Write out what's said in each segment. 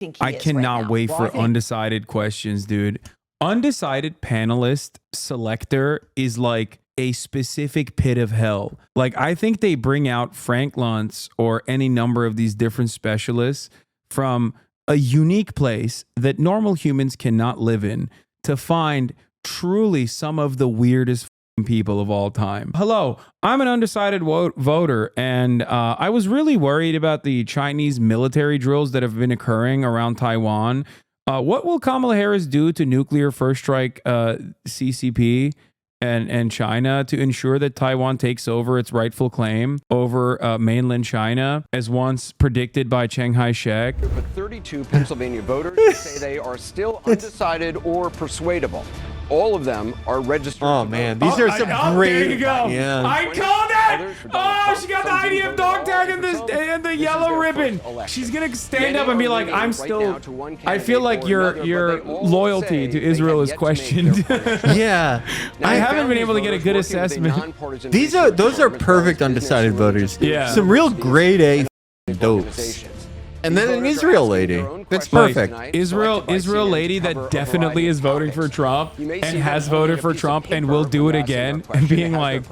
think he I is cannot right now. wait Well, for I think- undecided questions, dude. Undecided panelist selector is like a specific pit of hell. Like, I think they bring out Frank Luntz or any number of these different specialists from a unique place that normal humans cannot live in to find truly some of the weirdest people of all time. Hello, I'm an undecided voter, and I was really worried about the Chinese military drills that have been occurring around Taiwan. What will Kamala Harris do to nuclear first strike CCP and China to ensure that Taiwan takes over its rightful claim over mainland China, as once predicted by Chiang Kai-shek? But 32 Pennsylvania voters say they are still undecided or persuadable. All of them are registered. Oh man, these are some great. There you go. Yeah. I called it. Oh, she got the idea of dog tag and the yellow ribbon. She's gonna stand up and be like, "I'm still." I feel like your loyalty to Israel is questioned. Yeah, I haven't been able to get a good assessment. those are perfect undecided voters. Yeah. Some real grade A dopes. And then an Israel lady. That's perfect. Israel lady that definitely is voting for Trump and has voted for Trump and will do it again, and being like,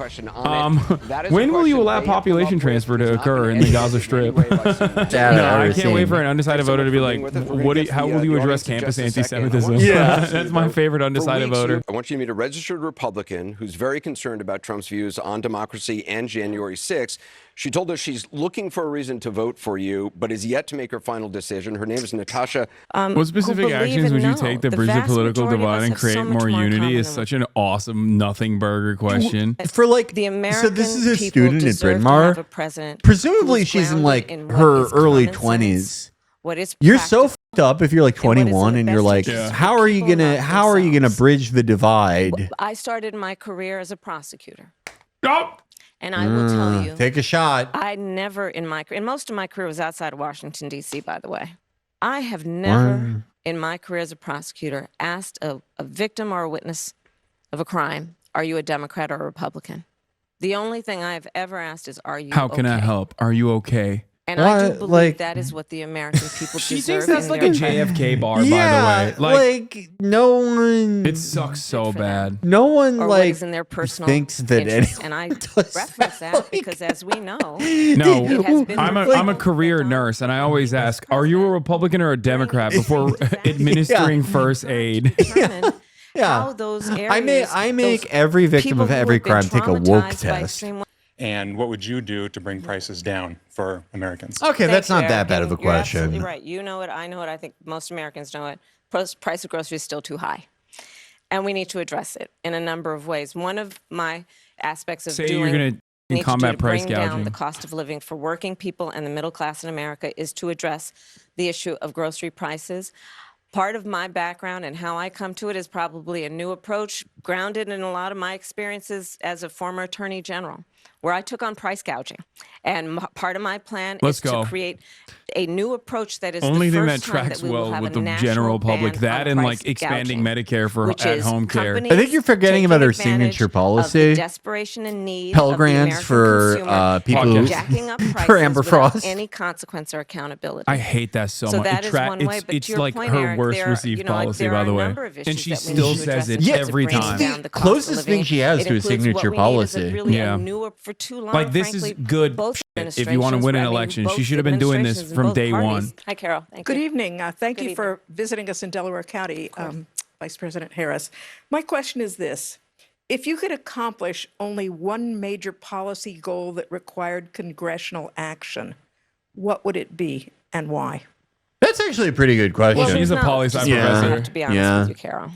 when will you allow population transfer to occur in the Gaza Strip? No, I can't wait for an undecided voter to be like, how will you address campus anti-Semitism? Yeah. That's my favorite undecided voter. I want you to meet a registered Republican who's very concerned about Trump's views on democracy and January 6th. She told us she's looking for a reason to vote for you, but is yet to make her final decision. Her name is Natasha. What specific actions would you take to bridge the political divide and create more unity is such an awesome nothing burger question. For like, The American so this is a people student at deserve Bryn to have Mawr. a president Presumably who is she's in grounded like in what her is early common 20s. sense, what is You're so practical, fucked up if you're like and what is in 21 the and you're best like, interest of how are you people, gonna not how are you gonna themselves. bridge the divide? I started my career as a prosecutor, Oh, and I will tell you, Take a shot. I never in my career, and most of my career was outside of Washington, D.C., by the way. I have never in my career as a prosecutor asked a victim or a witness of a crime, are you a Democrat or a Republican? The only thing I've ever asked is, are you how can I okay? help? Are you okay? And I do What? believe Like- that is what the American people She deserve. thinks that's in like their a time. JFK bar, Yeah, by the way. like no one. It sucks so for them. bad. No one Or what like is in their personal thinks that interest. anyone And I does reference that, that because, as we know, No, it has been I'm a career nurse, and I always ask, are you a Republican or a Democrat before administering first aid? determine Yeah. how those I areas, make those every victim people of who every have been crime take a woke traumatized by test. extreme And what would you do to bring prices down for Americans? Okay, that's Thank not you, that bad Eric, of a and you're question. absolutely right. You know it. I know it. I think most Americans know it. Price of groceries is still too high, and we need to address it in a number of ways. One of my aspects of Say doing you're going need to to combat do to price bring down gouging. the cost of living for working people and the middle class in America is to address the issue of grocery prices. Part of my background and how I come to it is probably a new approach grounded in a lot of my experiences as a former attorney general, where I took on price gouging. And part of my plan Let's is go. to create a new approach that is Only the thing first that time tracks that we will well have with a the national general public, ban that on and price like expanding gouging, Medicare for which is at-home care. companies I think you're forgetting taking about our advantage signature of the policy. desperation and need Pell of the grants American for consumer, people who- jacking up prices for Amber without Frost. any consequence or accountability. I hate that so, So much. that It is one way, but it's to your like point, her Eric, worst there- received you know, policy, there by are the a way. number of And issues she that we still need to says address it in terms of every bringing time. down the cost of Closest thing living. she has It to a includes what signature we need is policy. a really Yeah. a newer, for too long, Like, this is frankly, good both shit if you want to administrations win an were- I mean, election. She both should have been doing this administrations and from both day parties. one. Hi, Carol. Thank Good you. evening. Thank Good you for visiting us in Delaware County, Vice President Harris. My question is this. If you could accomplish only one major policy goal that required congressional action, what would it be and why? That's actually a pretty good question. Well, she's a There's poli-sci not- Yeah. I professor. have to be honest Yeah. with you, Carol.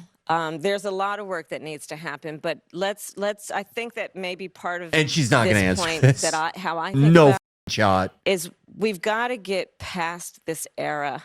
There's a lot of work that needs to happen, but let's. I think that maybe part of And she's not this gonna answer point this. that how I think no about shot. is we've got to get past this era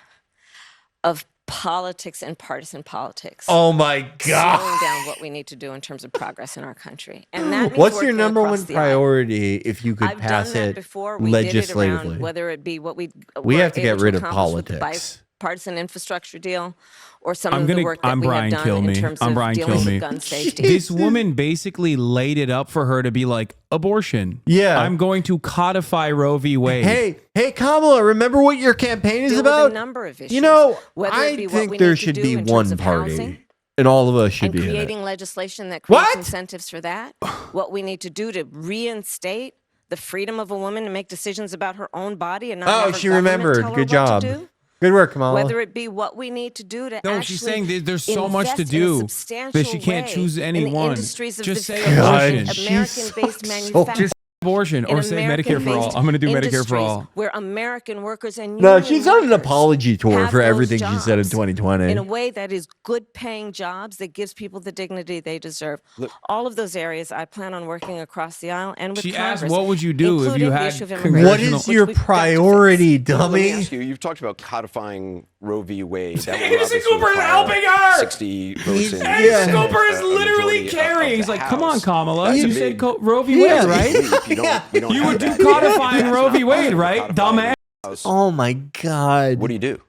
of politics and partisan politics. Oh my god. Slowing down what we need to do in terms of progress in our country, and that means What's your working number across one the aisle. priority if you could I've pass done that it before. We did it legislatively? around whether it be what we We were have to get able rid of accomplish with the politics. bipartisan infrastructure deal or some I'm of the gonna. work that I'm we Brian have done in Kilme. terms I'm of Brian dealing with Kilme. gun safety. This woman basically laid it up for her to be like abortion. Yeah. I'm going to codify Roe v. Wade. Hey, Kamala, remember what your campaign is Deal about? with a number of issues. You know, whether it I be what think we there need to should do be in terms one of party, housing, and all of us should and be in it. creating legislation that creates What? incentives for that. What we need to do to reinstate the freedom of a woman to make decisions about her own body and not have Oh, her she government remembered. tell her Good what job. to do. Good work, Kamala. Whether it be what we need to do to No, actually she's saying there's so much to invest in a do substantial that she can't way choose any in the one. industries of Just the say future, abortion. American-based So- manufacturing. Just abortion or in say Medicare for all. American-based I'm going to do Medicare for industries all. where American workers and No, union she's on an workers apology tour have for those everything she said in jobs 2020. in a way that is good-paying jobs that gives people the dignity they deserve. All of those areas, I plan on working across the aisle and with She Congress. asked, "What would you do if you including the had issue of congressional-" immigration, What is which your we've got to fix. priority, Well, let me dummy? ask you. You've talked about codifying Roe v. Wade. That will Anderson obviously Cooper is require helping her! 60 votes in the Anderson Senate, Cooper is a literally majority of carrying. the He's like, "Come on, House. Kamala. That's a You said big- Roe v. Yeah. Wade, right? You don't You have would do that. codifying That's Roe not v. Wade, possible, right, codifying dumbass? the House. Oh my God. What do you do?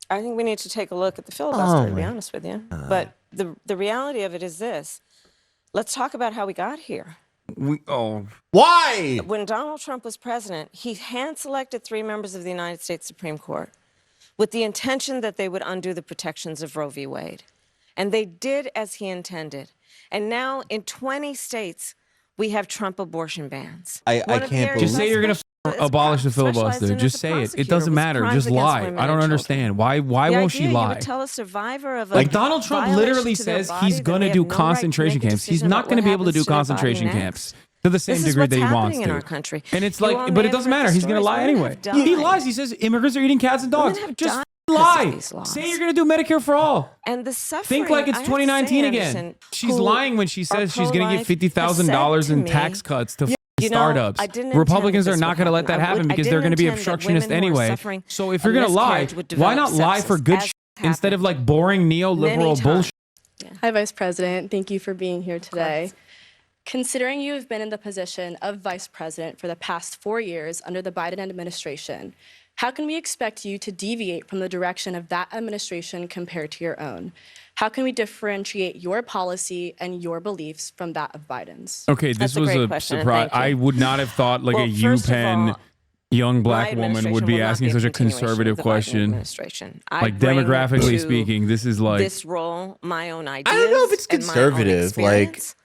I think we need to take a look at the filibuster, to be my honest with you. But the reality of it is this. Let's talk about how we got here. Why? When Donald Trump was president, he hand-selected 3 members of the United States Supreme Court with the intention that they would undo the protections of Roe v. Wade. And they did as he intended. And now in 20 states, we have Trump abortion bans. I One of the can't areas Just say I you're going to abolish the specialized filibuster. in Just as a say it. It prosecutor doesn't was matter. crimes Just against lie. women I don't and children. understand. Why The won't she idea you lie? would tell a survivor of a Like Donald Trump violation literally to their says body he's that going they to have do no right to concentration make a camps. He's decision not about going to what be able to happens do to their body concentration next. camps to the same This is degree what's that he wants happening in to. our country. And it's You like, all but may it have doesn't heard the matter. He's going to stories. lie Women anyway. have died. He lies. He says immigrants are eating cats and dogs. have Just died because of lie. these laws. Say you're going to do Medicare for all. And the suffering, Think like it's I have to say, 2019 again. Anderson, She's who lying when she are says she's going to give pro-life, $50,000 has in said to tax me, cuts to you know, startups. I didn't intend Republicans that are this not would going to let that happen. happen I because they're going to didn't be intend that obstructionist women who are anyway. suffering So if a you're going to lie, miscarriage would why develop not lie for sepsis, good as instead of happened like boring neoliberal many bullshit? times. Hi, Vice President. Thank you for being here today. Considering you have been in the position of Vice President for the past 4 years under the Biden administration, how can we expect you to deviate from the direction of that administration compared to your own? How can we differentiate your policy and your beliefs from that of Biden's? Okay, this That's a was great a question, and surprise. thank you. I would not have thought like Well, a first of UPenn all, young My black woman would administration be will not asking be such a continuation of conservative the Biden question. administration. I Like bring demographically to speaking, this is like this role my own ideas. I don't know if it's and my own conservative, like- experience.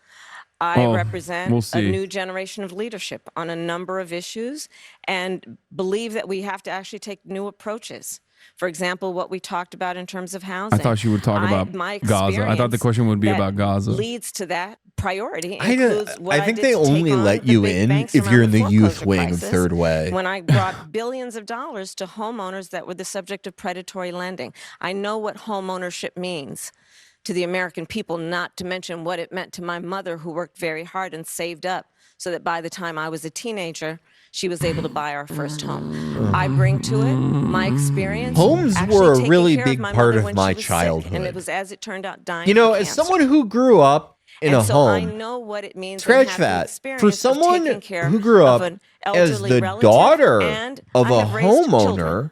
I Oh, represent we'll a see. new generation of leadership on a number of issues and believe that we have to actually take new approaches. For example, what we talked about in terms of housing. I thought you would talk about my Gaza. I thought the experience question would be that about Gaza. leads to that priority. I don't- includes what I think did they to take only on let the you big in banks if around you're in the youth foreclosure wing of crisis, Third Way. When I brought billions of dollars to homeowners that were the subject of predatory lending. I know what home ownership means to the American people, not to mention what it meant to my mother, who worked very hard and saved up so that by the time I was a teenager, she was able to buy our first home. I bring to it my experience. Homes actually were a taking really care big my part mother of when my she was sick, childhood. and it was, as it turned out, dying You know, from as cancer. someone who grew up in And a so I home, know what it means. scratch and have the that. experience For of someone taking care who grew of up an as elderly the relative, daughter and of I a have raised children. homeowner,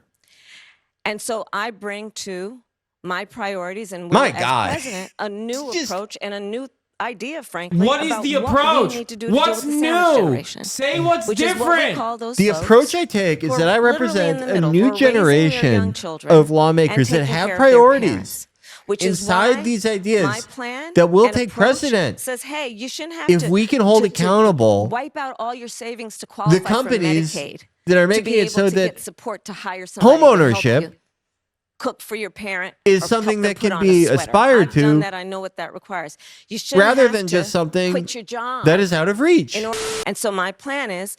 And so I bring to my priorities and will, My as God. president, a new Just- approach and a new idea, frankly. What is about the what approach? we need to do to What's deal with the sandwich new? generation, Say what's which is what we different. call those the folks approach I take who is are that I literally represent in the a middle, who new are raising their generation young children of lawmakers and that taking have care of their priorities. parents, which is Inside why these ideas my plan that will and take approach precedent. says, hey, you shouldn't have If to, we can hold to accountable wipe out all your savings to qualify the companies for Medicaid, that are to be making it able so to that get support to hire somebody to help homeownership you cook for your parent is or something help them that put can on a be sweater. aspired I've done to that. I know what that requires. You shouldn't rather have than to just something quit your job that is out of reach. and so my plan is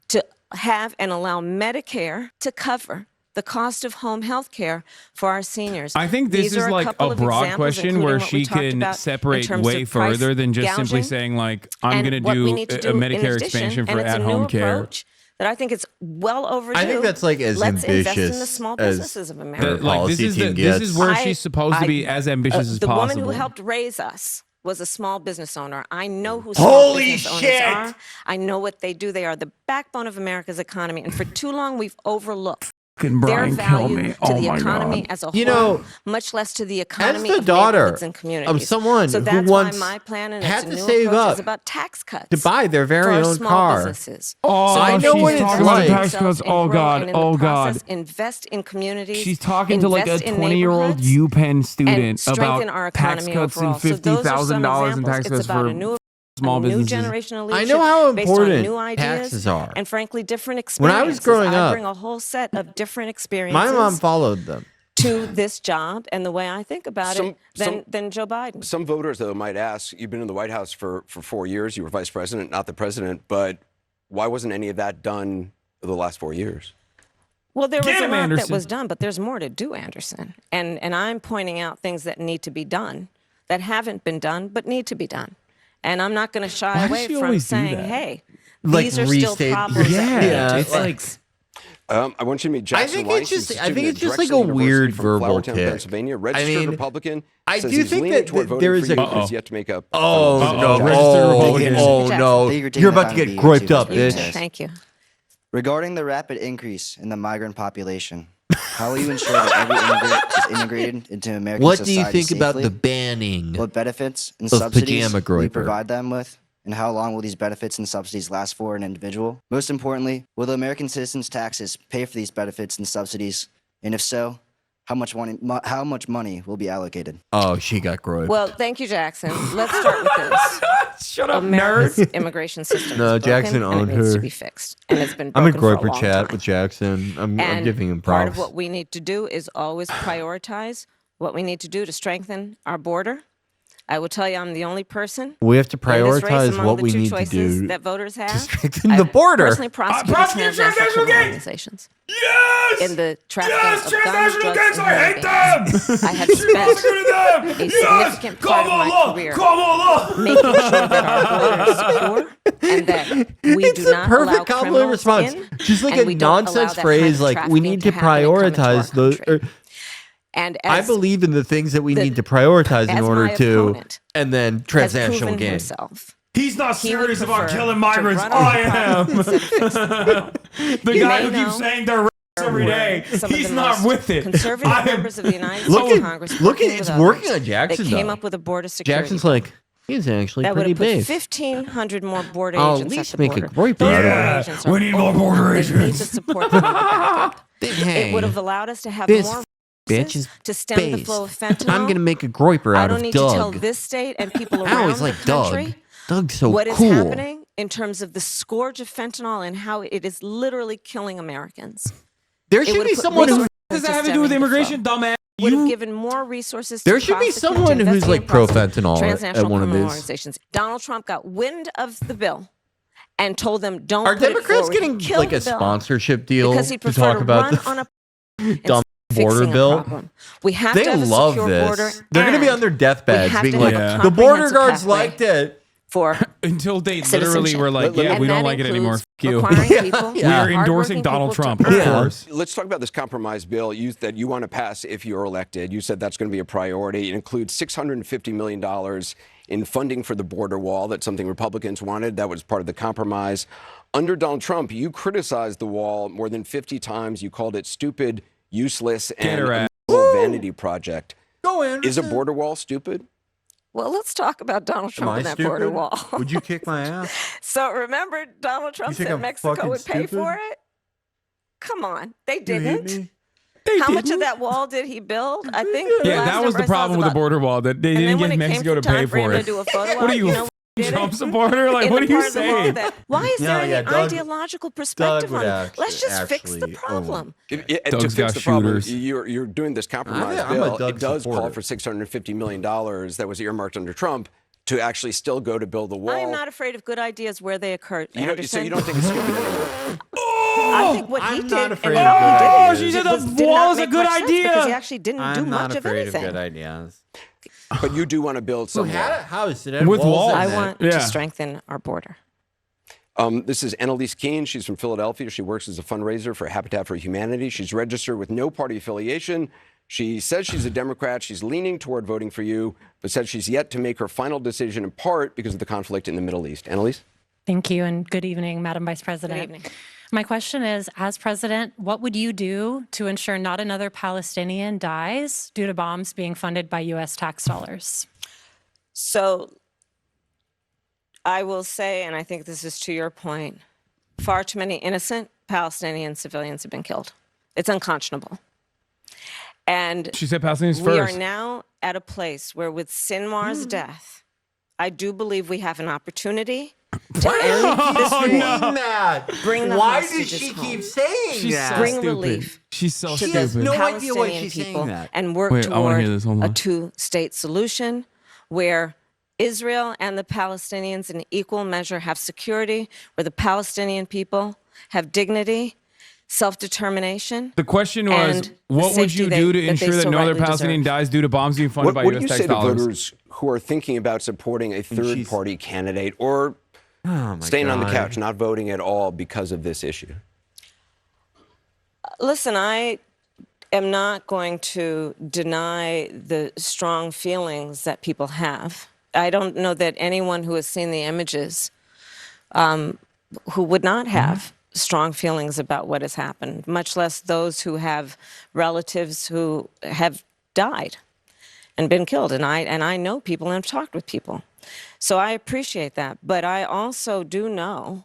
to have and allow Medicare to cover the cost of home health care for our seniors. I think this These is are like couple a of broad examples, question where including what we she talked can about in separate terms way of price further than just simply gouging. saying like, I'm And going to what we do need to a do in Medicare addition, expansion and for it's a new at-home care. approach that I think it's well overdue. I think that's like as Let's invest in the ambitious small as businesses of her America. Like this policy is team this gets. is where she's supposed to be as ambitious as the possible. woman who helped raise us was a small business owner. I know who small Holy business shit! owners are. I know what they do. They are the backbone of America's economy. And for too long, we've overlooked Fucking their Brian, kill value me. to Oh the my economy God. as a You whole, know, much less to the economy the of daughter neighborhoods and communities. of someone so who that's once why my plan and had it's a to new save approach up is about tax cuts to buy their for very our own small car. businesses. Oh, I know she's what it's talking about the like. tax cuts. And Oh grow, God. and in the Oh process, God. invest in communities. She's talking to like a invest in 20-year-old neighborhoods, UPenn and student strengthen about our tax economy cuts overall. and So those are some $50,000 in examples. tax It's cuts about for a new small new businesses. generation of I leadership know how based on important new ideas taxes are. and frankly different When experiences. I was growing I up, bring a whole set of different experiences my mom followed them. to this job and the way I think about it than Joe Biden. Some voters, though, might ask, you've been in the White House for 4 years. You were vice president, not the president. But why wasn't any of that done the last 4 years? Well, there was Get a him, lot that Anderson. was done, but there's more to do, Anderson. And I'm pointing out things that need to be done, that haven't been done, but need to be done. And I'm not going to shy Why does away she from always do saying, that? hey, Like these are still restate- problems that we Yeah, need to it's like- fix. I want you to meet Jackson think Weiss. it's He's just- a I think student it's at just like Drexel a University weird from verbal Flourtown, kick. Pennsylvania. Registered mean, Republican. I Says do he's think leaning that toward voting there for is you, a- but has yet to make up. Oh final no! decision. Registered Oh, Republican. oh no! Thank you for taking You're the about to time get be griped here up, today. bitch. Thank you. Regarding the rapid increase in the migrant population, how will you ensure that every immigrant is integrated into American What do society you think about safely? the banning What benefits and of subsidies pajama will you groiper? provide them with? And how long will these benefits and subsidies last for an individual? Most importantly, will the American citizens' taxes pay for these benefits and subsidies? And if so, how much money will be allocated? Oh, she got griped. Well, thank you, Jackson. Let's start with this. Shut up, America's nerd. immigration system No, is broken, Jackson and owned it needs her. to be fixed. And it's been I'm in broken for a groiper long chat time. with Jackson. I'm And giving him part props. of what we need to do is always prioritize what we need to do to strengthen our border. I will tell you, I'm the only person We have to in this race prioritize among what the we two need to choices do that voters to have. strengthen I've the border. personally prosecuted prosecute transnational transnational criminal gangs! organizations. Yes! In the trafficking Yes, of guns, transnational drugs, gangs, and I hate human beings. them! I have She spent prosecuted them! a Yes! significant part of my career Kamala! making sure that our border is secure and that we It's do the not allow perfect Kamala criminals response. in, Just like and a we don't allow nonsense that phrase, kind of like we trafficking need to happen and come into our prioritize those. country. And I as believe in the things that we the- need to prioritize in as order my to, opponent and then has transnational proven gangs. himself, He's not he would serious about prefer killing to migrants. run our I am. problem instead of fix the problem. The You guy may who keeps know saying they're every day. some of He's the not most with it. conservative I am- members of the United Look States at- Congress look at- working it's with working others on Jackson, that came though. up with a border security Jackson's bill like, he's actually that would pretty have put base. 1,500 more border I'll at agents least at the make a border. groiper Those out of border Yeah, agents we are need more old. border They need the agents. support they need to back up. Hey, It would have allowed us to have this more bitch resources is to stem the based. flow of fentanyl. I'm gonna make a groiper I out don't of need to tell Doug. this state and people I around always the like Doug. country Doug's so what is cool. happening in terms of the scourge of fentanyl and how it is literally killing Americans. There It should would be have put someone who. resources What does that to have to do with stemming the immigration, flow. dumbass? Would have You given more resources There to should be prosecute, to someone who's investigate like and pro prosecute fentanyl transnational at one of criminal these. organizations. Donald Trump got wind of the bill and told them, don't Are put it Democrats forward. getting Kill like the a bill sponsorship deal because he'd to prefer talk to about run the on a dumb border fixing a bill? problem. We have They to have a love secure this. border. They're going to be and on their we deathbeds have being to like, have a the border comprehensive guards pathway liked it. for until they literally citizenship. were like, yeah, And we don't that like it anymore. includes F you. requiring Yeah, people, We are endorsing hardworking Donald people Trump, to of earn course. Let's talk about this compromise bill that you want to pass if you're elected. You said that's going to be a priority. It includes $650 million in funding for the border wall. That's something Republicans wanted. That was part of the compromise. Under Donald Trump, you criticized the wall more than 50 times. You called it stupid, useless, and her ass. a moral vanity project. Go in. Is a border wall stupid? Well, let's talk about Donald Am Trump I and that stupid? border wall. Would you kick my ass? So remember, Donald Trump think said I'm Mexico fucking would pay stupid? for it? Come on, they You hate didn't. me? How much of that wall did he build? I think. Yeah, last that was number the I saw problem with the about- border wall, that they And didn't then when get it came Mexico to time pay for him for to it. do a photo What are op, you, you a know, f***ing did it? Trump supporter? Like, In what the are you part of the wall saying? that- why is there yeah, an Doug- ideological perspective would on it? actually- Let's just fix the actually problem. To Doug's fix got the problem, shooters. you're doing this compromise I'm a bill. Doug It does call supporter. for $650 million that was earmarked under Trump to actually still go to build the wall. I am not afraid of good ideas where they occur. You know, so Anderson. you don't think it's stupid anymore? I think what he I'm did not and afraid what of he good did ideas. She said was- the did wall not is a make good much sense idea. because he actually didn't do I'm much not of afraid anything. of good ideas. But you do want to build Who some had wall. a house that had With walls walls. in I it? want Yeah. to strengthen our border. This is Annalise Keene. She's from Philadelphia. She works as a fundraiser for Habitat for Humanity. She's registered with no party affiliation. She says she's a Democrat. She's leaning toward voting for you, but says she's yet to make her final decision in part because of the conflict in the Middle East. Annalise? Thank you, and good evening, Madam Vice President. Good evening. My question is, as president, what would you do to ensure not another Palestinian dies due to bombs being funded by U.S. tax dollars? So I will say, and I think this is to your point, far too many innocent Palestinian civilians have been killed. It's unconscionable. And She said Palestinians we first. are now at a place where with Sinwar's death, I do believe we have an opportunity to end this war. that? Bring the Why does hostages she home. keep saying She's that? so Bring stupid. relief She's so to She has stupid. the no idea why Palestinian she's saying people that. and work Wait, I wanna toward hear this. Hold a on. two-state solution where Israel and the Palestinians in equal measure have security, where the Palestinian people have dignity, self-determination. The question was, and the what would safety you do to that they ensure that so no other rightly Palestinian deserve. dies due to bombs being funded by What do U.S. you tax say to dollars? voters who are thinking about supporting a third party candidate or staying on the couch, not voting at all because of this issue? Listen, I am not going to deny the strong feelings that people have. I don't know that anyone who has seen the images who would not have strong feelings about what has happened, much less those who have relatives who have died and been killed. And I know people and have talked with people. So I appreciate that. But I also do know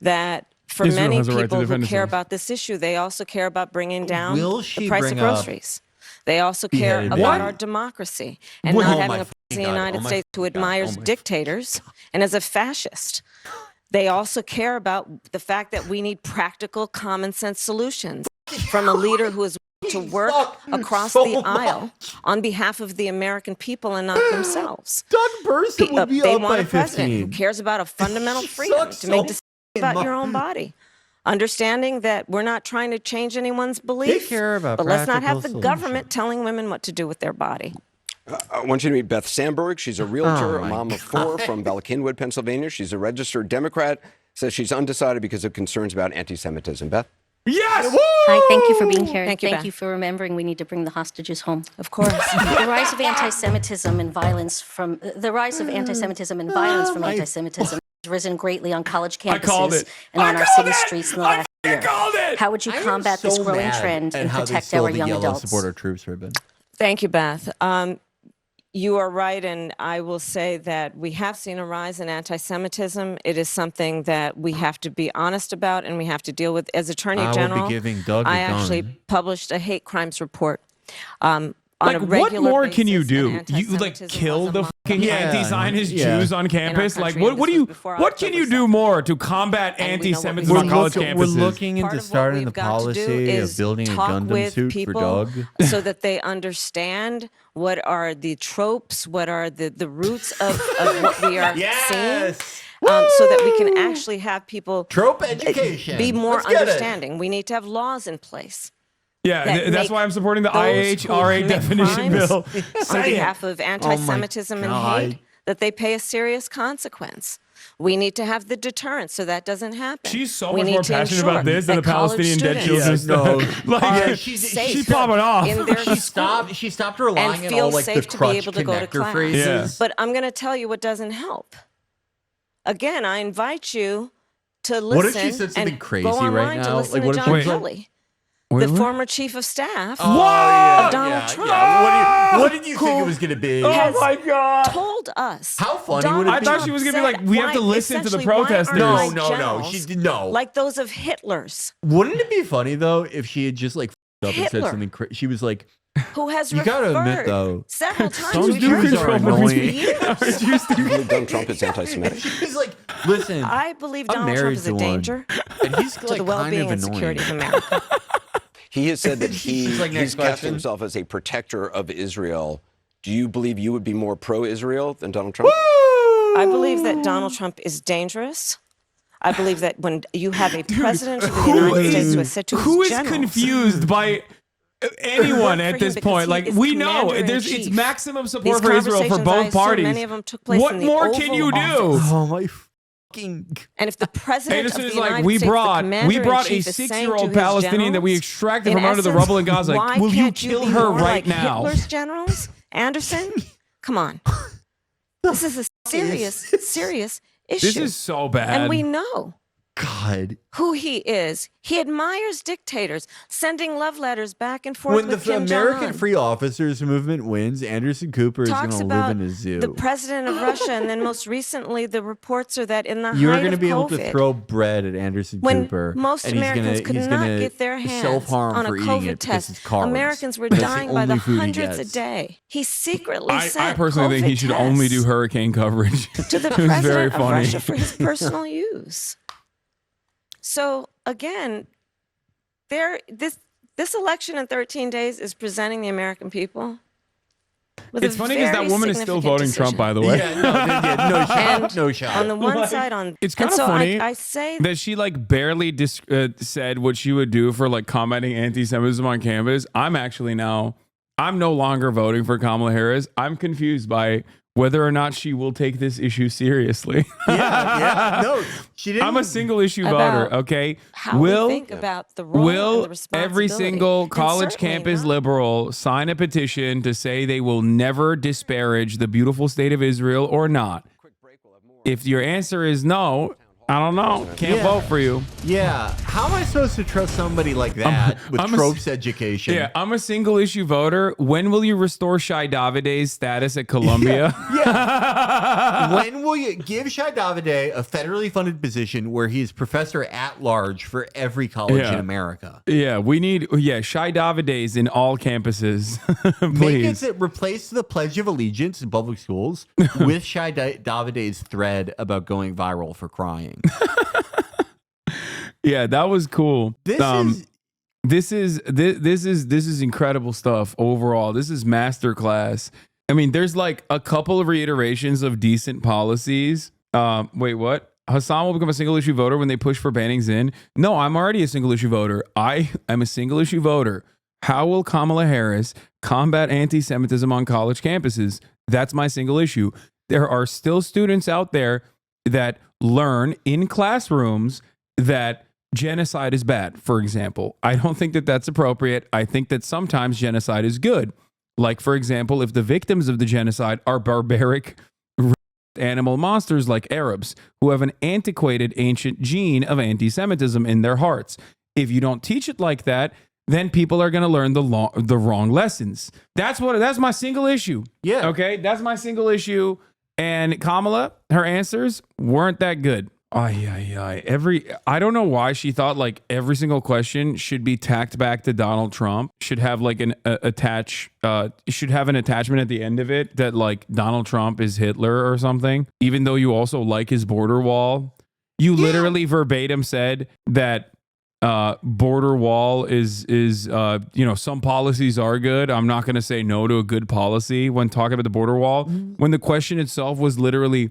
that for Israel many has a right to people who defend care itself. about this issue, they also care about bringing down Will the she price of bring up groceries. They also care beheaded about baby? our democracy and What? not Oh having my a fucking president of the God. United Oh my States who fucking God. admires Oh my dictators and is a fascist. They also care about the fact that we need practical, common sense solutions from a leader who is willing to work across so the aisle on behalf of the American people and not themselves. Doug Burson would be They up want by a president 15. who cares about a fundamental She freedom sucks to make so decisions about your own body. Understanding that we're not trying to change anyone's belief, care about but let's not have the practical government telling women what to do with their body. I want you to meet Beth Sandberg. She's a realtor, a mom of four from Ballackinwood, Pennsylvania. She's a registered Democrat, says she's undecided because of concerns about anti-Semitism. Beth? Yes! Hi, thank you for being here. Thank you, Beth. for remembering we need to bring the hostages home. Of course. The rise of anti-Semitism and violence from anti-Semitism has risen greatly on college called campuses it. and on I our called city it. streets in the I last year. called it. How would you combat this growing trend and protect our young adults? Support our troops ribbon. Thank you, Beth. You are right, and I will say that we have seen a rise in anti-Semitism. It is something that we have to be honest about and we have to deal with. As Attorney I will be General, giving Doug a I actually gun. published a hate crimes report. On Like, a what regular more can you basis, do? and You like anti-Semitism kill was the among fucking Yeah, anti-Zionist yeah. Jews on campus? Like, country, what? and What do this you? was before What can you October do 7th. more to combat And we know what anti-Semitism we've on got college to do. campuses? We're looking Part into of what starting the we've got to do policy of is building a talk Gundam with suit for people Doug. so that they understand what are the tropes, what are the roots of what we are seeing, so that we can actually have people Trope education. be more Let's get it. understanding. We need to have laws in place. Yeah, that that's make why I'm supporting the those who IHRA commit definition crimes bill. on Say it. behalf of anti-Semitism and hate, that they pay a serious consequence. We need to have the deterrence so that doesn't happen. She's so We much need more to passionate about ensure this than the that college Palestinian dead students children Yeah, stuff. no. Like, are she's safe popping off. in their She school stopped relying and on feel all like the safe to be crutch able to go to connector class. phrases. But I'm going to tell you what doesn't help. Again, I invite you to listen What if she said something and crazy go online right to now? listen Like, to what if John she- Kelly, Wait, the what? former chief of staff What? of Donald Trump. Yeah. What did you think Who it was going to be? has Oh my God. told us. How funny Donald would it I be? thought Trump she was gonna be said, like, we have to why- listen to the essentially, why aren't protesters. my No, no, generals she did no. like those of Hitler's, Wouldn't it be funny though if she had just like f***ed up and said Hitler. something crazy? She was like, who has You gotta admit, referred though, several times. some We've Jews heard are from him for annoying. years. You believe Donald Trump is anti-Semitic? she was like, listen, I believe I'm Donald Trump married is to a one, danger and he's to like the well-being kind and of security of annoying. America. He has said that She's like, next he's cast question. himself as a protector of Israel. Do you believe you would be more pro-Israel than Donald Trump? I believe that Donald Trump is dangerous. I believe that when you have a president of the United States who has said to his Who is generals, confused by anyone work at for this him because point? he Like, is we know commander-in-chief. it's maximum These support for Israel for conversations, I both assume parties. many of them took place What in the more can you Oval do? Office. Oh my fucking. And if the president Anderson of is the like, United we States, the brought a commander-in-chief, is saying to 6-year-old his Palestinian that we generals, extracted in from under the essence, rubble in Gaza. why Will you can't kill be her more right like now? Hitler's generals, Anderson? Come on. This is a serious issue. This is so bad. And we know God. who he is. He admires dictators, sending love letters back and forth When with the Kim American Jong-un. Free Officers movement wins, Anderson Cooper is going Talks to live about in a zoo. the president of Russia, and then most recently, the reports are that in the You're height going to of be able to COVID, throw bread at Anderson when Cooper, most and Americans could not get their hands self-harm on a for eating COVID it because test, it's carbs. Americans were That's the dying by the only food he hundreds a gets. day. He secretly I sent personally think he COVID should only do tests hurricane coverage. to the It was very president of funny. Russia for his personal use. So again, this election in 13 days is presenting the American people with It's a funny because that very woman is still significant voting Trump, decision. by the way. Yeah, no shot. And No shot. on the one side, on It's and kind of so funny I say that she like barely said what she would do for like combating anti-Semitism on campus. I'm no longer voting for Kamala Harris. I'm confused by whether or not she will take this issue seriously. No, she didn't. I'm a single issue About voter. Okay, how we think about the role and the will responsibility. every single And college certainly campus not- liberal sign a petition to say they will never disparage the beautiful state of Israel or not? If your answer is no, I don't know. Can't vote for you. Yeah. How am I supposed to trust somebody like that with I'm a- tropes education? Yeah, I'm a single issue voter. When will you restore Shai Davide's status at Columbia? When will you give Shai Davide a federally funded position where he is professor at large for every college in America? Yeah, we need Shai Davide's in all campuses. Make Please. it replace the Pledge of Allegiance in public schools with Shai Davide's thread about going viral for crying. Yeah, that was cool. This is This is incredible stuff overall. This is masterclass. I mean, there's like a couple of reiterations of decent policies. Wait, what? Hassan will become a single issue voter when they push for banning Zin. No, I'm already a single issue voter. I am a single issue voter. How will Kamala Harris combat anti-Semitism on college campuses? That's my single issue. There are still students out there that learn in classrooms that genocide is bad, for example. I don't think that that's appropriate. I think that sometimes genocide is good. Like, for example, if the victims of the genocide are barbaric animal monsters like Arabs who have an antiquated ancient gene of anti-Semitism in their hearts. If you don't teach it like that, then people are going to learn the wrong lessons. That's my single issue. Yeah. Okay, that's my single issue. And Kamala, her answers weren't that good. I don't know why she thought like every single question should be tacked back to Donald Trump. Should have like an should have an attachment at the end of it that like Donald Trump is Hitler or something. Even though you also like his border wall, you literally verbatim said that border wall is some policies are good. I'm not going to say no to a good policy when talking about the border wall. When the question itself was literally,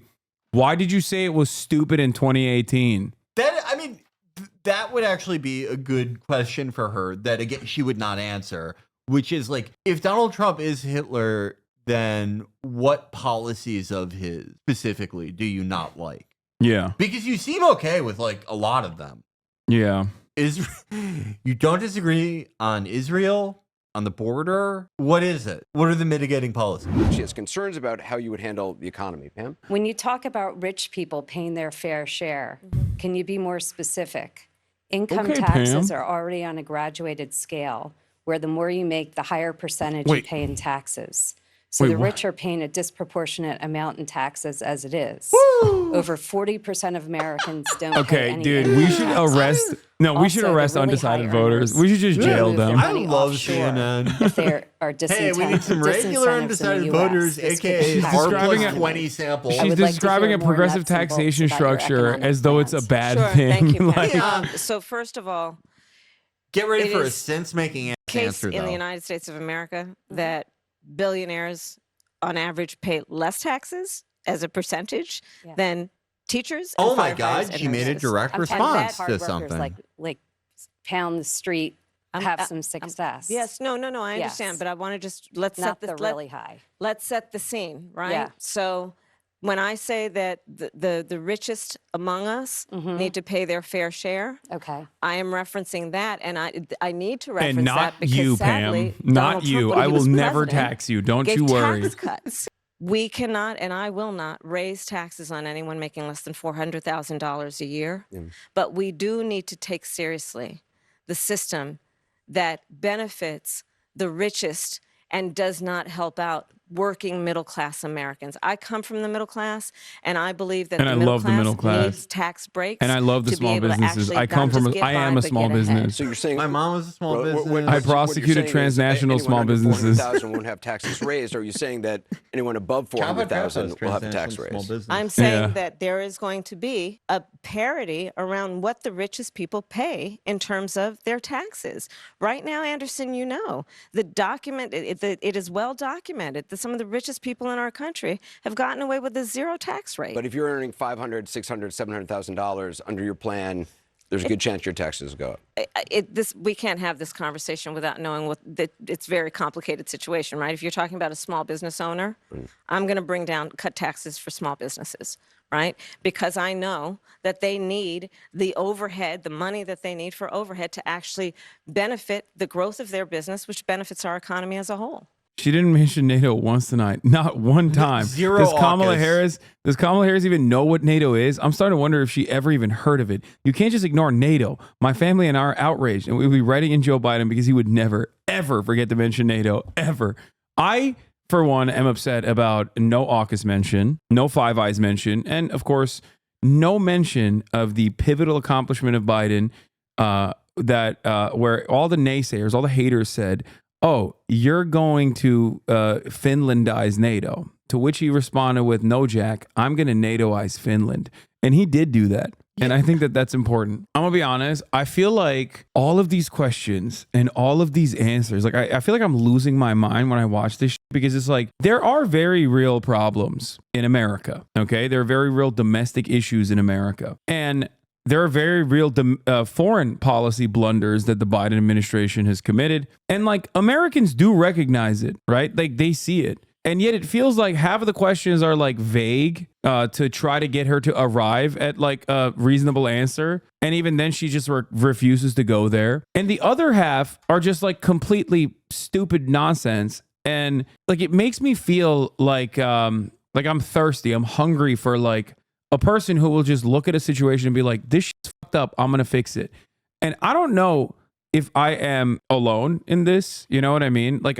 why did you say it was stupid in 2018? That would actually be a good question for her that again she would not answer, which is like, if Donald Trump is Hitler, then what policies of his specifically do you not like? Yeah. Because you seem okay with like a lot of them. Yeah. You don't disagree on Israel, on the border. What is it? What are the mitigating policies? She has concerns about how you would handle the economy. Pam? When you talk about rich people paying their fair share, can you be more specific? Income Okay, taxes Pam. are already on a graduated scale, where the more you make, the higher percentage you Wait. pay in taxes. So Wait, the what? rich are paying a disproportionate amount in taxes as it is. Over 40% of Americans don't pay Okay, any dude, income we should taxes. arrest. No, we should Also, the arrest really undecided high voters. earners We should just jail move their them. I money love offshore CNN. if they are Hey, we need some regular undecided voters, aka R describing plus it- 20 samples. She's would like to describing hear a more progressive nuts and bolts taxation about your structure economic as though it's a plans. bad Sure, thing. thank you, Like- Pam. So first of all, Get ready it for a is sense-making case answer, in though. the United States of America that billionaires on average pay less taxes as a percentage Yeah. than teachers. And Oh my firefighters God, and she made a nurses. direct I'm talking response about to hard workers, something. like pound the street, have some success. Yes, no, I understand, Yes. but I want to just let's Not set the the really high. let's set the scene, right? Yeah. So when I say that the richest among us need to pay their fair share, Okay. I am referencing that, and I need to reference And not that because you, sadly, Pam. Not Donald Trump, you. when he I will was never president, tax you. Don't gave you worry. tax cuts We cannot, and I will not, raise taxes on anyone making less than $400,000 a year. But we do need to take seriously the system that benefits the richest and does not help out working middle-class Americans. I come from the middle class, and I believe that And the I middle love the middle class. needs tax breaks. And I love the to be small able to businesses. actually I come not just from, get I am by, a but small get ahead. business. So you're saying My mom was a small business. I what you're prosecuted saying is transnational anyone small under businesses. 400,000 won't have taxes raised. Or are you saying that anyone above 400,000 will have a tax raise? I'm saying Yeah. that there is going to be a parity around what the richest people pay in terms of their taxes. Right now, Anderson, you know, the document, it is well documented that some of the richest people in our country have gotten away with a zero tax rate. But if you're earning $500,000, $600,000, $700,000 under your plan, there's a good chance your taxes go up. We can't have this conversation without knowing it's a very complicated situation, right? If you're talking about a small business owner, I'm going to cut taxes for small businesses, right? Because I know that they need the overhead, the money that they need for overhead to actually benefit the growth of their business, which benefits our economy as a whole. She didn't mention NATO once tonight. Not one time. Zero Does Kamala AUKUS. Harris even know what NATO is? I'm starting to wonder if she ever even heard of it. You can't just ignore NATO. My family and I are outraged, and we'll be writing in Joe Biden because he would never, ever forget to mention NATO, ever. I, for one, am upset about no AUKUS mention, no Five Eyes mention, and of course, no mention of the pivotal accomplishment of Biden where all the naysayers, all the haters said, oh, you're going to Finlandize NATO. To which he responded with, no, Jack, I'm going to NATOize Finland. And he did do that. And I think that that's important. I'm going to be honest. I feel like all of these questions and all of these answers, like I feel like I'm losing my mind when I watch this because it's like there are very real problems in America. Okay. There are very real domestic issues in America. And there are very real foreign policy blunders that the Biden administration has committed. And like Americans do recognize it, right? Like they see it. And yet it feels like half of the questions are like vague to try to get her to arrive at like a reasonable answer. And even then she just refuses to go there. And the other half are just like completely stupid nonsense. And like it makes me feel like I'm thirsty. I'm hungry for like a person who will just look at a situation and be like, this shit's fucked up. I'm going to fix it. And I don't know if I am alone in this. You know what I mean? Like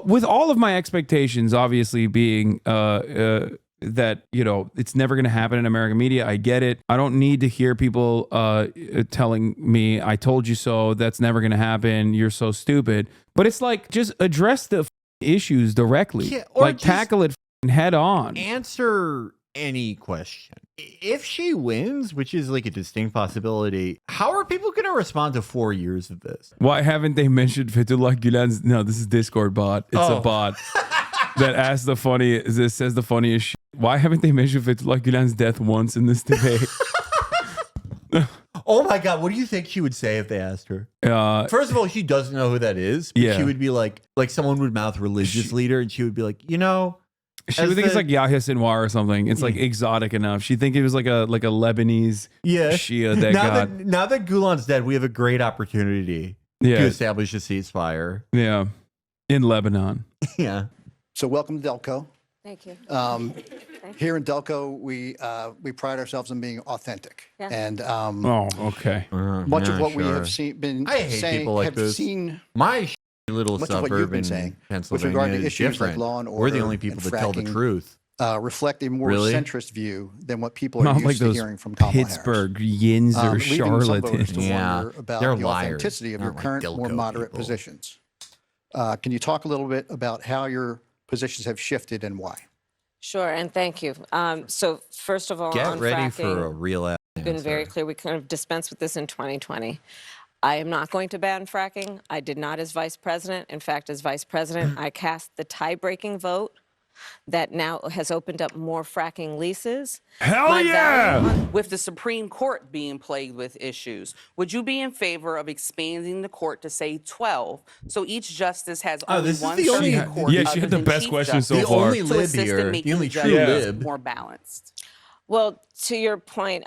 with all of my expectations, obviously being that, you know, it's never going to happen in American media. I get it. I don't need to hear people telling me, I told you so. That's never going to happen. You're so stupid. But it's like, just address the issues directly. Yeah, or like just tackle it head on. Answer any question. If she wins, which is like a distinct possibility, how are people going to respond to 4 years of this? Why haven't they mentioned Fethullah Gulen's? No, this is Discord bot. It's a bot that asks says the funniest shit. Why haven't they mentioned Fethullah Gulen's death once in this debate? Oh my God, what do you think she would say if they asked her? First of all, she doesn't know who that is. But Yeah. She would be like someone would mouth religious leader, and she would be like, you know, She would think it's like Yahya Sinwar or something. It's like exotic enough. She'd think it was like a Lebanese Shia that now that Gulen's dead, we have a great opportunity to establish a ceasefire. Yeah. In Lebanon. Yeah. So welcome to Delco. Thank you. Here in Delco, we pride ourselves on being authentic. Yeah. And Okay. much of what we have been I hate saying, people like have this. seen My little much of what you've suburb been in saying with Pennsylvania regard to is issues like different. law and We're the order only people and that tell the fracking, truth. reflect a more Really? centrist view than what people are Not used like to those hearing from Kamala Pittsburgh yins or Harris. Leaving some voters charlatans. to Yeah, wonder about they're the liars, authenticity of your not like current, more Delco moderate people. positions. Can you talk a little bit about how your positions have shifted and why? Sure, and thank you. So first of all, Get on ready fracking, for a real ass I've been very answer. clear. We kind of dispensed with this in 2020. I am not going to ban fracking. I did not as vice president. In fact, as vice president, I cast the tie-breaking vote that now has opened up more fracking leases. Hell My yeah! value on- With the Supreme Court being plagued with issues, would you be in favor of expanding the court to say 12, so each justice has only this is one the only- circuit court Yeah, she other had the than best Chief question so Justice The far. only to lib assist in here, the making only true judges lib. more balanced? Well, to your point,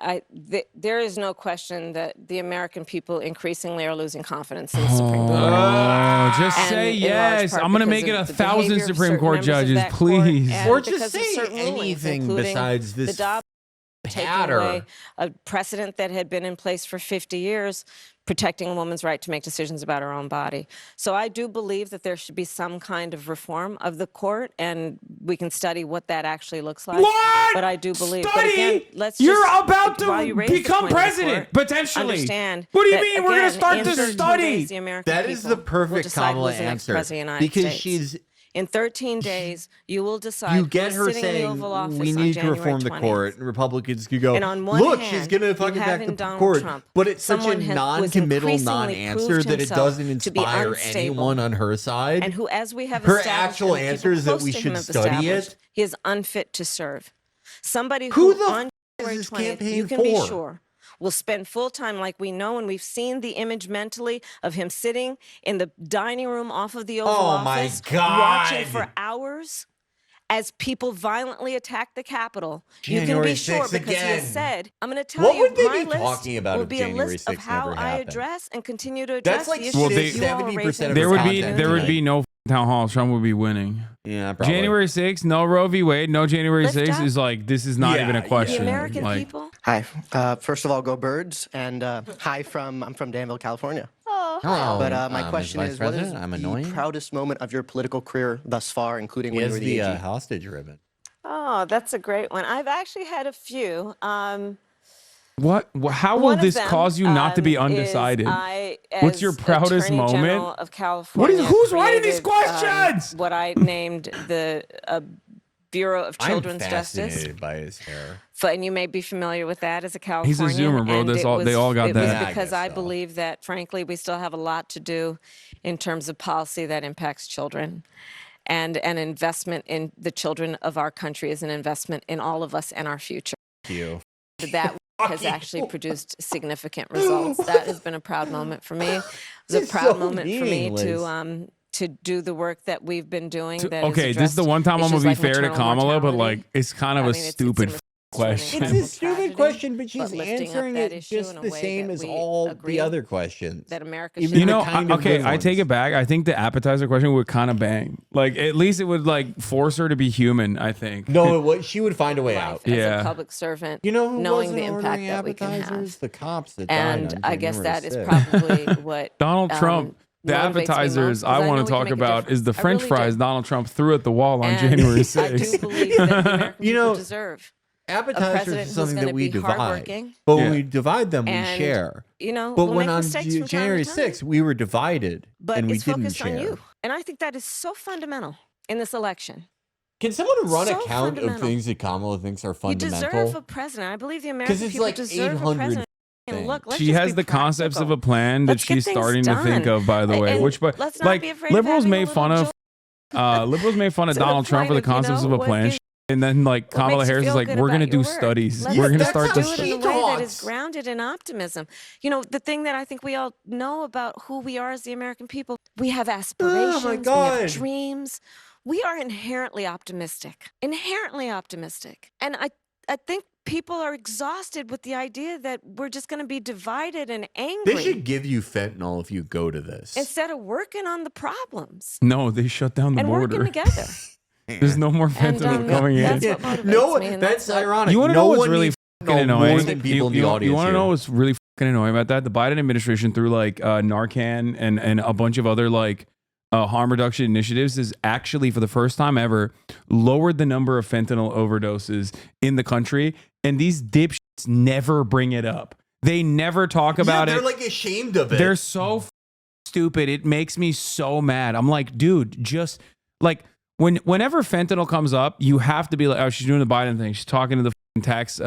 there is no question that the American people increasingly are losing confidence in the Supreme Court. Just And say in large yes. part I'm going to because make it of the 1,000 behavior of Supreme certain Court members of judges, that court please. and Or just because of say certain rulings, anything including besides the this Dobbs taking patter. away a precedent that had been in place for 50 years, protecting a woman's right to make decisions about her own body. So I do believe that there should be some kind of reform of the court, and we can study what that actually looks like. What? But I do believe. Study? But again, let's You're just, about while to you raise the become point of the president, court, potentially. Understand What do you that, mean? We're going to again, start in to 13 study. days, the American That is people the will perfect decide Kamala who's the next answer president of the United because States. she's. In 13 days, you will decide You get who her is sitting in the saying Oval Office we on need to January reform the 20th. court, and Republicans could go, And on one look, hand, she's going to you fucking have back in the Donald court. Trump, But it's such a someone was non-committal increasingly non-answer proved that it himself doesn't to be inspire unstable. anyone on her side. And who, as we have Her established, actual and the answer people is that close we to him should have study established, it. he is unfit to serve. Somebody Who who the on is January this 20th, campaign you can be for? sure, will spend full time like we know, and we've seen the image mentally of him sitting in the dining room off of the Oval Oh my Office, God. watching for hours as people violently attack the Capitol. You can January be sure 6th because he again. has said, I'm going to tell What you, would they my be list talking about will if be a January list of 6th how never I happened? address and continue to address That's like the issues that you all are 70% raising. of There her would be content there would tonight. be no town hall. Trump would be winning. Yeah, probably. January 6th, no Roe v. Wade, no January Lift 6th up. is like, this is not Yeah, even a yeah. question. The American Like, people. Hi. First of all, go Birds, and hi I'm from Danville, California. Oh, Hello, But my question Vice is, what is President, I'm the annoying. proudest moment of your political career thus far, including He when you has were the the AG? hostage ribbon. Oh, that's a great one. I've actually had a few. what? How will One of this them, cause you not to be is undecided? I, What's your as proudest Attorney moment? General of California, Who's writing these created, questions? what I named the Bureau of I'm Children's Justice. fascinated by his hair. And you may be familiar with that as a He's a Californian. Zoomer, bro. and That's it all- they all got it that. was Yeah, I because guess I so. believe that, frankly, we still have a lot to do in terms of policy that impacts children. And an investment in the children of our country is an investment in all of us and our future. Thank you. That has actually produced significant results. That has been a proud moment for me. It was a It's proud so moment for me meaningless. to do the work that we've been doing. That has Okay, this is the addressed one time I'm issues gonna be like fair to maternal Kamala, but mortality. like, it's kind of I a mean, it's stupid a question. It's a stupid question, but she's lifting up answering that it issue just in a the way same that as we all agree the other questions. that America Even should You the know, kind of okay, good I take ones. it back. I think the appetizer question would kind of bang. Like, at least it would like force her to be human, I think. No, she would find a way life out. as Yeah. a public servant, You know who knowing wasn't the impact ordering that we can appetizers? have. The cops that And died on I guess January that is 6th. probably what Donald Trump, the motivates me most, appetizers 'cause I know want we to can talk make a about is the difference. I French really fries do. Donald Trump threw at the wall on And January I 6th. do believe that the American You people know, deserve a Appetizers president is who's something going that to we be divide. hardworking. But Yeah. when we divide them, we And, share. You know, But we'll when make on mistakes from time January to time, 6th, we were divided but and we it's didn't focused share. on you. And I think that is so fundamental in this election. Can someone run So a count of fundamental. things that Kamala thinks are You fundamental? deserve a president. I believe the American it's people like deserve a 800 president. And look, let's She just has be the concepts of practical. a plan that Let's get she's things starting to think done. of, by the way. And Which, but let's not like be afraid of liberals having a made little fun of joke. liberals made fun of To the Donald Trump for the point of, you concepts know, of a what plan. gives- And then like what Kamala makes you Harris is feel like, good we're gonna about your do work. studies. Let's We're gonna let's start do to it in a way that is talks. grounded in optimism. You know, the thing that I think we all know about who we are as the American people, we have aspirations, we God. have dreams. We are inherently optimistic. Inherently optimistic. And I think people are exhausted with the idea that we're just going to be divided and angry They should give you fentanyl if you go to this. instead of working on the problems No, they shut down the and border. working together. There's no more And fentanyl coming in. that's what motivates No, me. And that's what- ironic. You want to no know what's one really needs fucking fentanyl annoying? more than people in the audience You want to here. know what's really fucking annoying about that? The Biden administration, through like Narcan and a bunch of other like harm reduction initiatives, is actually for the first time ever lowered the number of fentanyl overdoses in the country. And these dipshits never bring it up. They never talk about they're it. like ashamed of it. They're so stupid. It makes me so mad. I'm like, dude, just like whenever fentanyl comes up, you have to be like, oh, she's doing the Biden thing. She's talking to the tax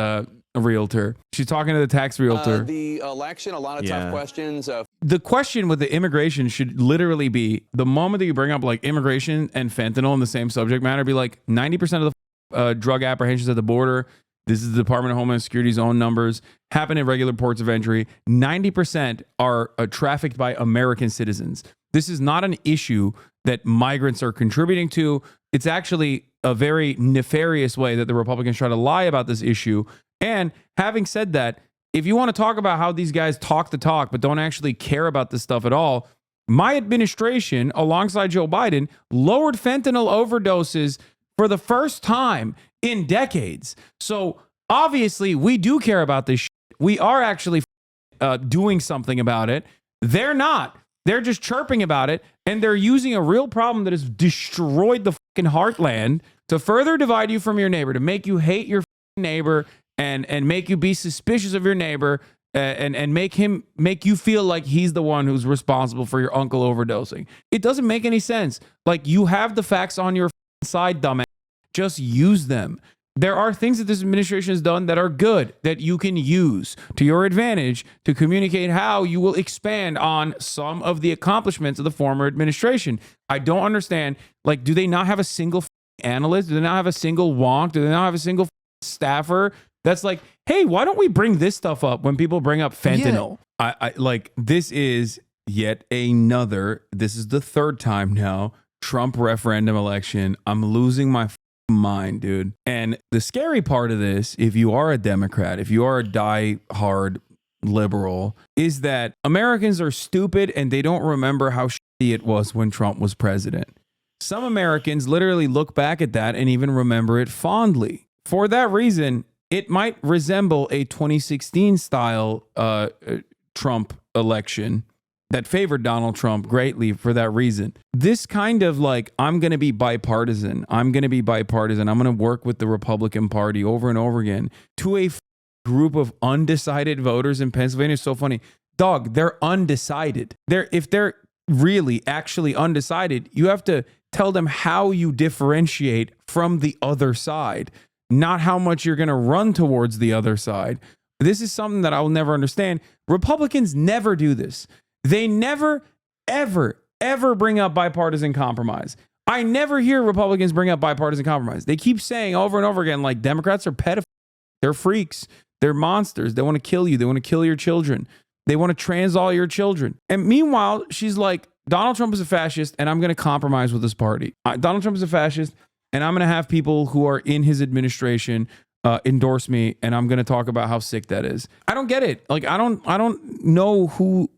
realtor. She's talking to the tax realtor. The election, a lot of tough questions. The question with the immigration should literally be the moment that you bring up like immigration and fentanyl in the same subject matter, be like 90% of the drug apprehensions at the border. This is the Department of Homeland Security's own numbers, happen at regular ports of entry. 90% are trafficked by American citizens. This is not an issue that migrants are contributing to. It's actually a very nefarious way that the Republicans try to lie about this issue. And having said that, if you want to talk about how these guys talk the talk but don't actually care about this stuff at all, my administration, alongside Joe Biden, lowered fentanyl overdoses for the first time in decades. So obviously, we do care about this shit. We are actually doing something about it. They're not. They're just chirping about it, and they're using a real problem that has destroyed the fucking heartland to further divide you from your neighbor, to make you hate your neighbor and make you be suspicious of your neighbor and make you feel like he's the one who's responsible for your uncle overdosing. It doesn't make any sense. Like, you have the facts on your side, dumbass. Just use them. There are things that this administration has done that are good that you can use to your advantage to communicate how you will expand on some of the accomplishments of the former administration. I don't understand. Like, do they not have a single analyst? Do they not have a single wonk? Do they not have a single staffer that's like, hey, why don't we bring this stuff up when people bring up fentanyl? Yeah. I like, this is yet another, this is the third time now, Trump referendum election. I'm losing my mind, dude. And the scary part of this, if you are a Democrat, if you are a die-hard liberal, is that Americans are stupid and they don't remember how shitty it was when Trump was president. Some Americans literally look back at that and even remember it fondly. For that reason, it might resemble a 2016 style Trump election that favored Donald Trump greatly for that reason. This kind of like, I'm going to be bipartisan. I'm going to work with the Republican Party over and over again to a group of undecided voters in Pennsylvania is so funny. Dog, they're undecided. If they're really actually undecided, you have to tell them how you differentiate from the other side, not how much you're going to run towards the other side. This is something that I will never understand. Republicans never do this. They never, ever, ever bring up bipartisan compromise. I never hear Republicans bring up bipartisan compromise. They keep saying over and over again, like, Democrats are pedophiles. They're freaks. They're monsters. They want to kill you. They want to kill your children. They want to trans all your children. And meanwhile, she's like, Donald Trump is a fascist, and I'm going to compromise with this party. Donald Trump is a fascist, and I'm going to have people who are in his administration endorse me, and I'm going to talk about how sick that is. I don't get it. Like, I don't know who...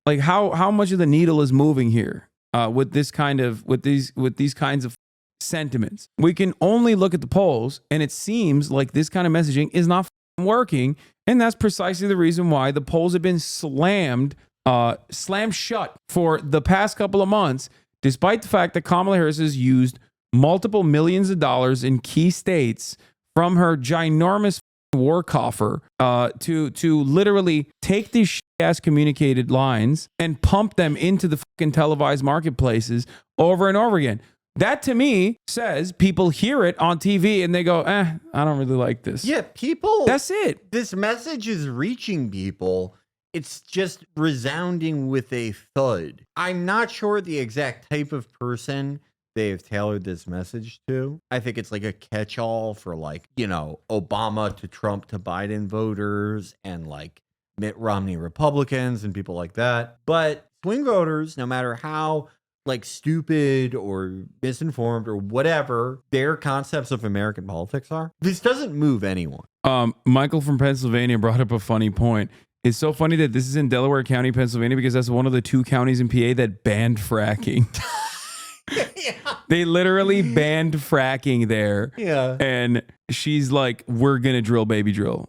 Like how much of the needle is moving here with these kinds of sentiments. We can only look at the polls, and it seems like this kind of messaging is not working, and that's precisely the reason why the polls have been slammed shut for the past couple of months, despite the fact that Kamala Harris has used multiple millions of dollars in key states from her ginormous war coffer to literally take these ass communicated lines and pump them into the fucking televised marketplaces over and over again. That to me says people hear it on TV and they go, I don't really like this. Yeah, people. That's it. This message is reaching people. It's just resounding with a thud. I'm not sure the exact type of person they've tailored this message to. I think it's like a catch-all for, like, you know, Obama to Trump to Biden voters and like Mitt Romney Republicans and people like that. But swing voters, no matter how like stupid or misinformed or whatever their concepts of American politics are, this doesn't move anyone. Michael from Pennsylvania brought up a funny point. It's so funny that this is in Delaware County, Pennsylvania, because that's one of the two counties in PA that banned fracking. Yeah. They literally banned fracking there. Yeah. And she's like, we're going to drill, baby drill.